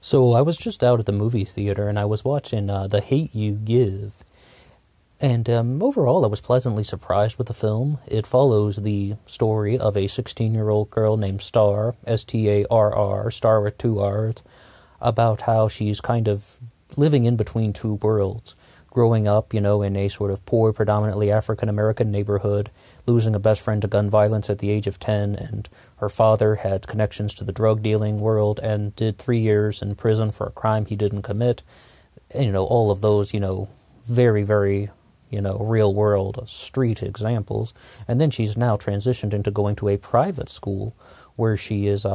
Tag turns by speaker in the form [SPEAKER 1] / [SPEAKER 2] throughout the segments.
[SPEAKER 1] So I was just out at the movie theater and I was watching The Hate U Give. And overall, I was pleasantly surprised with the film. It follows the story of a 16-year-old girl named Star, S-T-A-R-R, Star with two R's, about how she's kind of living in between two worlds. Growing up, in a sort of poor, predominantly African-American neighborhood, losing a best friend to gun violence at the age of 10, and her father had connections to the drug-dealing world and did 3 years in prison for a crime he didn't commit. And, all of those, very, very, real-world street examples. And then she's now transitioned into going to a private school where she is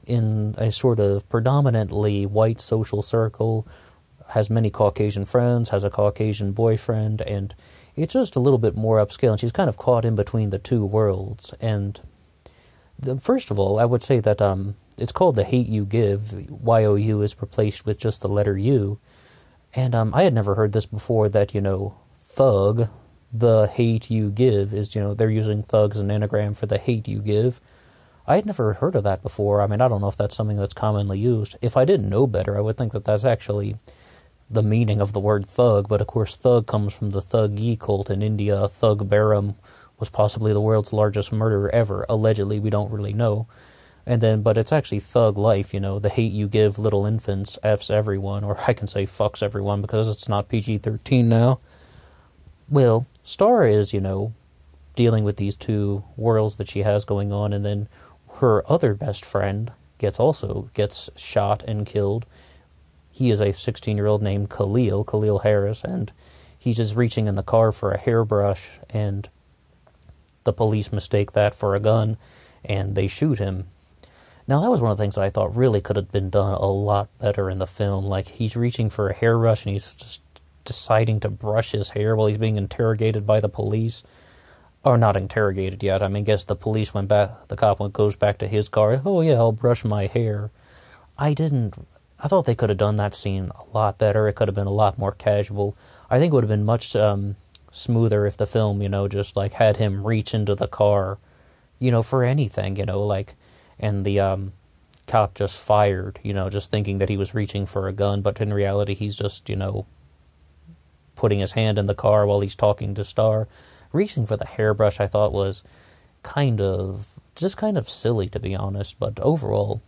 [SPEAKER 1] in a sort of predominantly white social circle, has many Caucasian friends, has a Caucasian boyfriend, and it's just a little bit more upscale, and she's kind of caught in between the two worlds. And first of all, I would say that it's called The Hate U Give. Y-O-U is replaced with just the letter U. And I had never heard this before, that, thug, the hate you give, is, they're using thug as an anagram for the hate you give. I had never heard of that before. I mean, I don't know if that's something that's commonly used. If I didn't know better, I would think that that's actually the meaning of the word thug, but of course thug comes from the Thuggee cult in India. Thug Behram was possibly the world's largest murderer ever. Allegedly, we don't really know. But it's actually thug life, the hate you give little infants, F's everyone, or I can say fucks everyone because it's not PG-13 now. Well, Star is, dealing with these two worlds that she has going on, and then her other best friend gets shot and killed. He is a 16-year-old named Khalil Harris, and he's just reaching in the car for a hairbrush, and the police mistake that for a gun, and they shoot him. Now, that was one of the things that I thought really could have been done a lot better in the film. Like, he's reaching for a hairbrush, and he's just deciding to brush his hair while he's being interrogated by the police. Or not interrogated yet. I mean, I guess the cop goes back to his car. Oh, yeah, I'll brush my hair. I thought they could have done that scene a lot better. It could have been a lot more casual. I think it would have been much smoother if the film, just like had him reach into the car, for anything, and the cop just fired, just thinking that he was reaching for a gun, but in reality he's just, putting his hand in the car while he's talking to Star. Reaching for the hairbrush I thought was kind of silly, to be honest, but overall,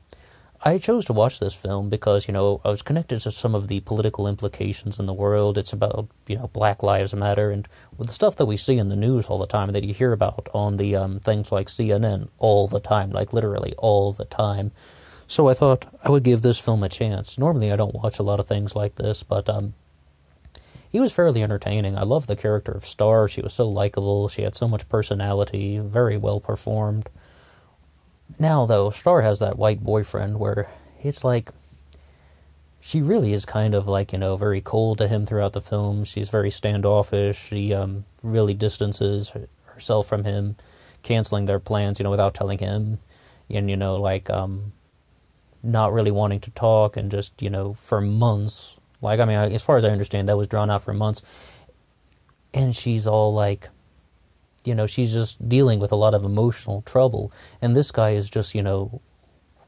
[SPEAKER 1] I chose to watch this film because, I was connected to some of the political implications in the world. It's about, Black Lives Matter, and with the stuff that we see in the news all the time, that you hear about on the things like CNN all the time, like literally all the time. So I thought I would give this film a chance. Normally I don't watch a lot of things like this, but he was fairly entertaining. I love the character of Star. She was so likable. She had so much personality, very well performed. Now, though, Star has that white boyfriend where it's like she really is kind of like, very cold to him throughout the film. She's very standoffish. She really distances herself from him, canceling their plans, without telling him. And, not really wanting to talk, and just, for months. Like, I mean, as far as I understand, that was drawn out for months. And she's all like, she's just dealing with a lot of emotional trouble. And this guy is just,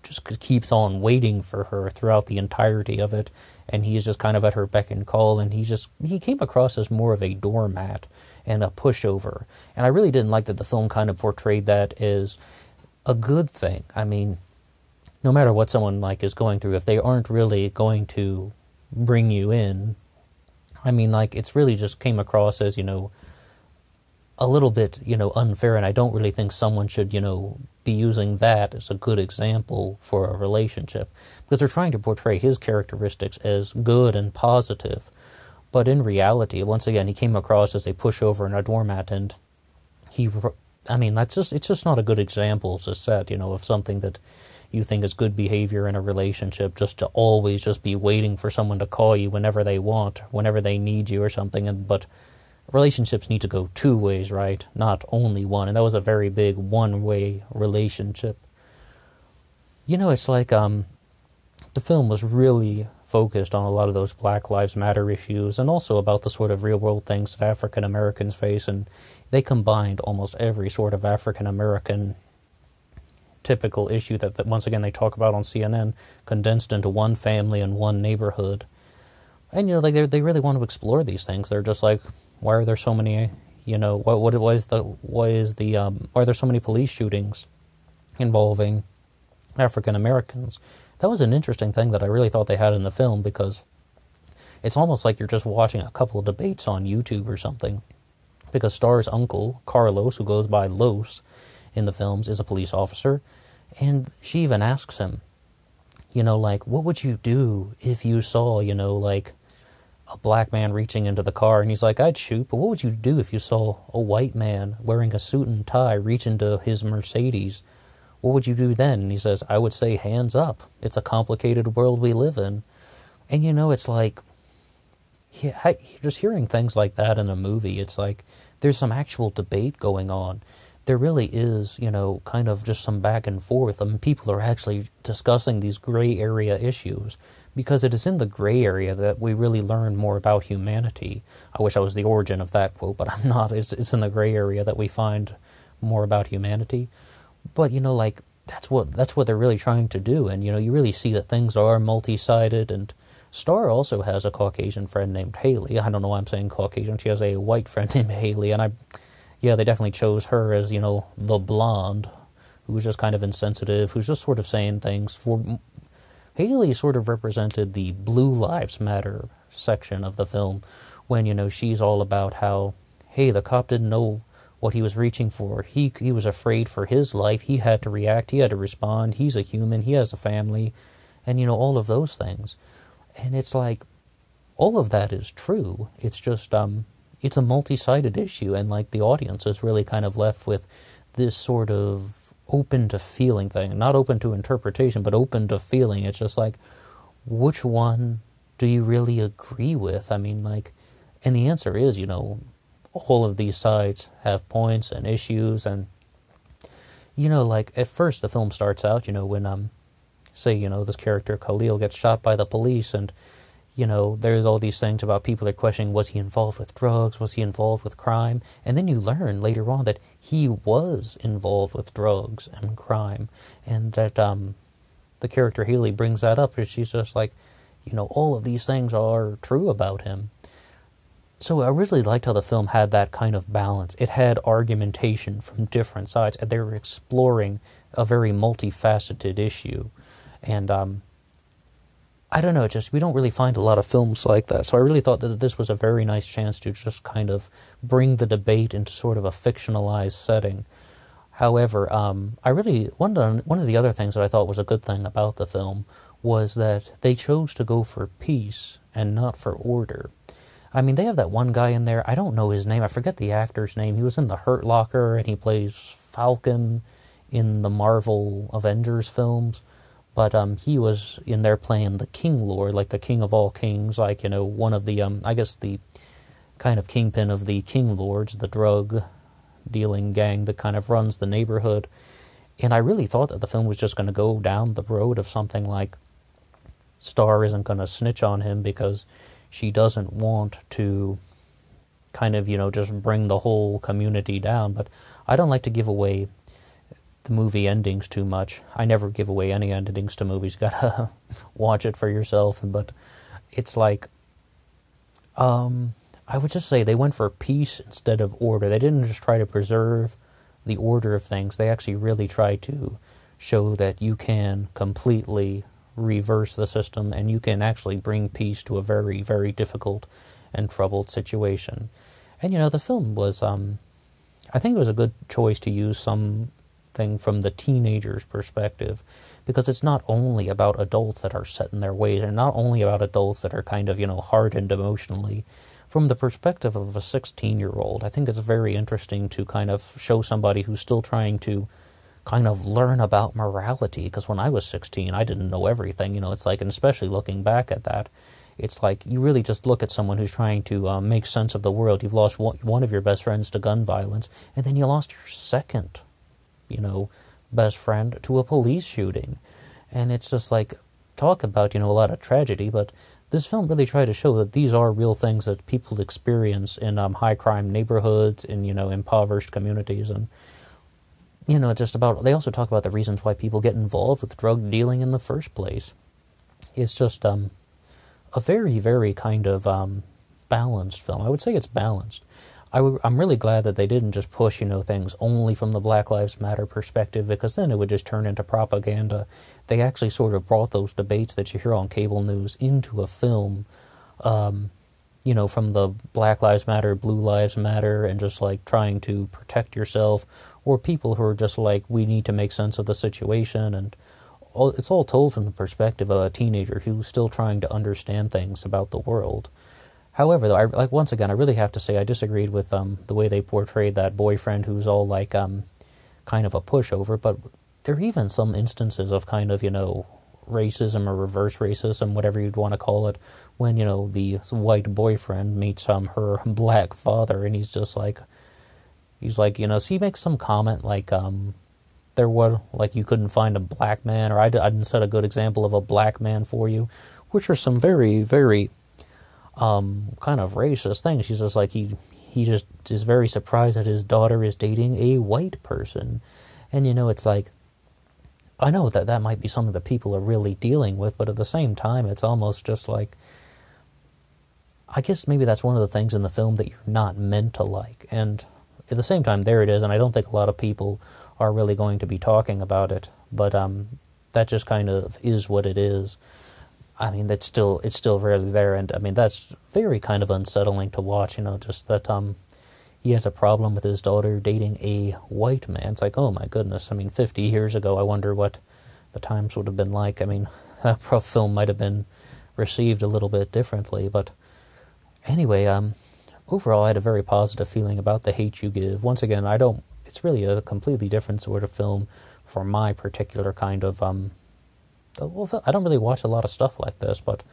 [SPEAKER 1] just keeps on waiting for her throughout the entirety of it. And he is just kind of at her beck and call. And he came across as more of a doormat and a pushover. And I really didn't like that the film kind of portrayed that as a good thing. I mean, no matter what someone is going through, if they aren't really going to bring you in, I mean, it's really just came across as, a little bit, unfair, and I don't really think someone should, be using that as a good example for a relationship, because they're trying to portray his characteristics as good and positive, but in reality, once again, he came across as a pushover and a doormat, and it's just not a good example to set, of something that you think is good behavior in a relationship, just to always just be waiting for someone to call you whenever they want, whenever they need you or something. But relationships need to go two ways, right? Not only one. And that was a very big one-way relationship. It's like the film was really focused on a lot of those Black Lives Matter issues, and also about the sort of real-world things that African Americans face, and they combined almost every sort of African American typical issue that once again they talk about on CNN, condensed into one family and one neighborhood. And, like, they really want to explore these things. They're just like, why are there so many, why are there so many police shootings involving African Americans? That was an interesting thing that I really thought they had in the film, because it's almost like you're just watching a couple of debates on YouTube or something. Because Star's uncle, Carlos, who goes by Los in the films, is a police officer. And she even asks him, what would you do if you saw, like a black man reaching into the car? And he's like, I'd shoot, but what would you do if you saw a white man wearing a suit and tie reach into his Mercedes? What would you do then? And he says, I would say hands up. It's a complicated world we live in. And, it's like, just hearing things like that in a movie, it's like there's some actual debate going on. There really is, kind of just some back and forth. I mean, people are actually discussing these gray area issues, because it is in the gray area that we really learn more about humanity. I wish I was the origin of that quote, but I'm not. It's in the gray area that we find more about humanity. But, like, that's what they're really trying to do. And, you really see that things are multi-sided. And Star also has a Caucasian friend named Haley. I don't know why I'm saying Caucasian. She has a white friend named Haley. And they definitely chose her as, the blonde, who was just kind of insensitive, who's just sort of saying things. Haley sort of represented the Blue Lives Matter section of the film, when, she's all about how, hey, the cop didn't know what he was reaching for. He was afraid for his life. He had to react. He had to respond. He's a human. He has a family. And, all of those things. And it's like, all of that is true. It's just, it's a multi-sided issue. And, like, the audience is really kind of left with this sort of open to feeling thing. Not open to interpretation, but open to feeling. It's just like, which one do you really agree with? I mean, like, and the answer is, all of these sides have points and issues. And, like, at first the film starts out, when, say, this character Khalil gets shot by the police, and, there's all these things about people that are questioning, was he involved with drugs? Was he involved with crime? And then you learn later on that he was involved with drugs and crime. And that the character Haley brings that up, and she's just like, all of these things are true about him. So I really liked how the film had that kind of balance. It had argumentation from different sides, and they were exploring a very multifaceted issue. And I don't know, we don't really find a lot of films like that. So I really thought that this was a very nice chance to just kind of bring the debate into sort of a fictionalized setting. However, one of the other things that I thought was a good thing about the film was that they chose to go for peace and not for order. I mean, they have that one guy in there, I don't know his name, I forget the actor's name. He was in The Hurt Locker, and he plays Falcon in the Marvel Avengers films. But he was in there playing the King Lord, like the king of all kings, like, one of the, I guess the kind of kingpin of the King Lords, the drug-dealing gang that kind of runs the neighborhood. And I really thought that the film was just going to go down the road of something like Star isn't going to snitch on him because she doesn't want to kind of, just bring the whole community down. But I don't like to give away the movie endings too much. I never give away any endings to movies. You gotta watch it for yourself. But it's like, I would just say they went for peace instead of order. They didn't just try to preserve the order of things. They actually really tried to show that you can completely reverse the system, and you can actually bring peace to a very, very difficult and troubled situation. And, the film was, I think it was a good choice to use something from the teenager's perspective, because it's not only about adults that are set in their ways, and not only about adults that are kind of, hardened emotionally. From the perspective of a 16-year-old, I think it's very interesting to kind of show somebody who's still trying to kind of learn about morality, because when I was 16, I didn't know everything, it's like, and especially looking back at that, it's like, you really just look at someone who's trying to make sense of the world. You've lost one of your best friends to gun violence, and then you lost your second, best friend to a police shooting. And it's just like, talk about, a lot of tragedy, but this film really tried to show that these are real things that people experience in high crime neighborhoods, in, impoverished communities. And just about, they also talk about the reasons why people get involved with drug dealing in the first place. It's just a very, very kind of balanced film. I would say it's balanced. I'm really glad that they didn't just push, things only from the Black Lives Matter perspective, because then it would just turn into propaganda. They actually sort of brought those debates that you hear on cable news into a film, from the Black Lives Matter, Blue Lives Matter, and just like trying to protect yourself, or people who are just like, we need to make sense of the situation, and it's all told from the perspective of a teenager who's still trying to understand things about the world. However, though, once again, I really have to say I disagreed with the way they portrayed that boyfriend who's all like kind of a pushover, but there are even some instances of kind of, racism or reverse racism, whatever you'd want to call it, when, the white boyfriend meets her black father, and he's like, so he makes some comment like, there were, like, you couldn't find a black man, or I didn't set a good example of a black man for you, which are some very, very kind of racist things. She's just like, he just is very surprised that his daughter is dating a white person. And, it's like, I know that might be something that people are really dealing with, but at the same time, it's almost just like, I guess maybe that's one of the things in the film that you're not meant to like. And at the same time, there it is, and I don't think a lot of people are really going to be talking about it, but that just kind of is what it is. I mean, it's still really there, and I mean, that's very kind of unsettling to watch, just that he has a problem with his daughter dating a white man. It's like, oh my goodness, I mean, 50 years ago, I wonder what the times would have been like. I mean, that film might have been received a little bit differently, but anyway, overall, I had a very positive feeling about The Hate U Give. Once again, it's really a completely different sort of film for my particular kind of, I don't really watch a lot of stuff like this, but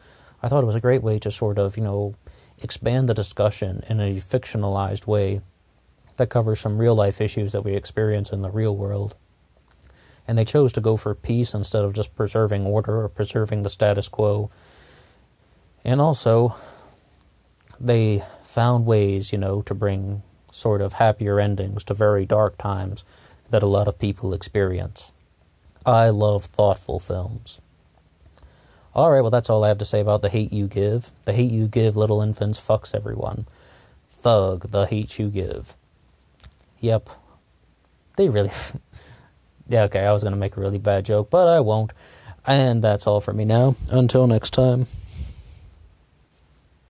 [SPEAKER 1] I thought it was a great way to sort of, expand the discussion in a fictionalized way that covers some real-life issues that we experience in the real world. And they chose to go for peace instead of just preserving order or preserving the status quo. And also, they found ways, to bring sort of happier endings to very dark times that a lot of people experience. I love thoughtful films. Alright, well, that's all I have to say about The Hate U Give. The Hate U Give, Little Infants Fucks Everyone. Thug, The Hate U Give. Yep. They really... yeah, okay, I was going to make a really bad joke, but I won't. And that's all for me now. Until next time.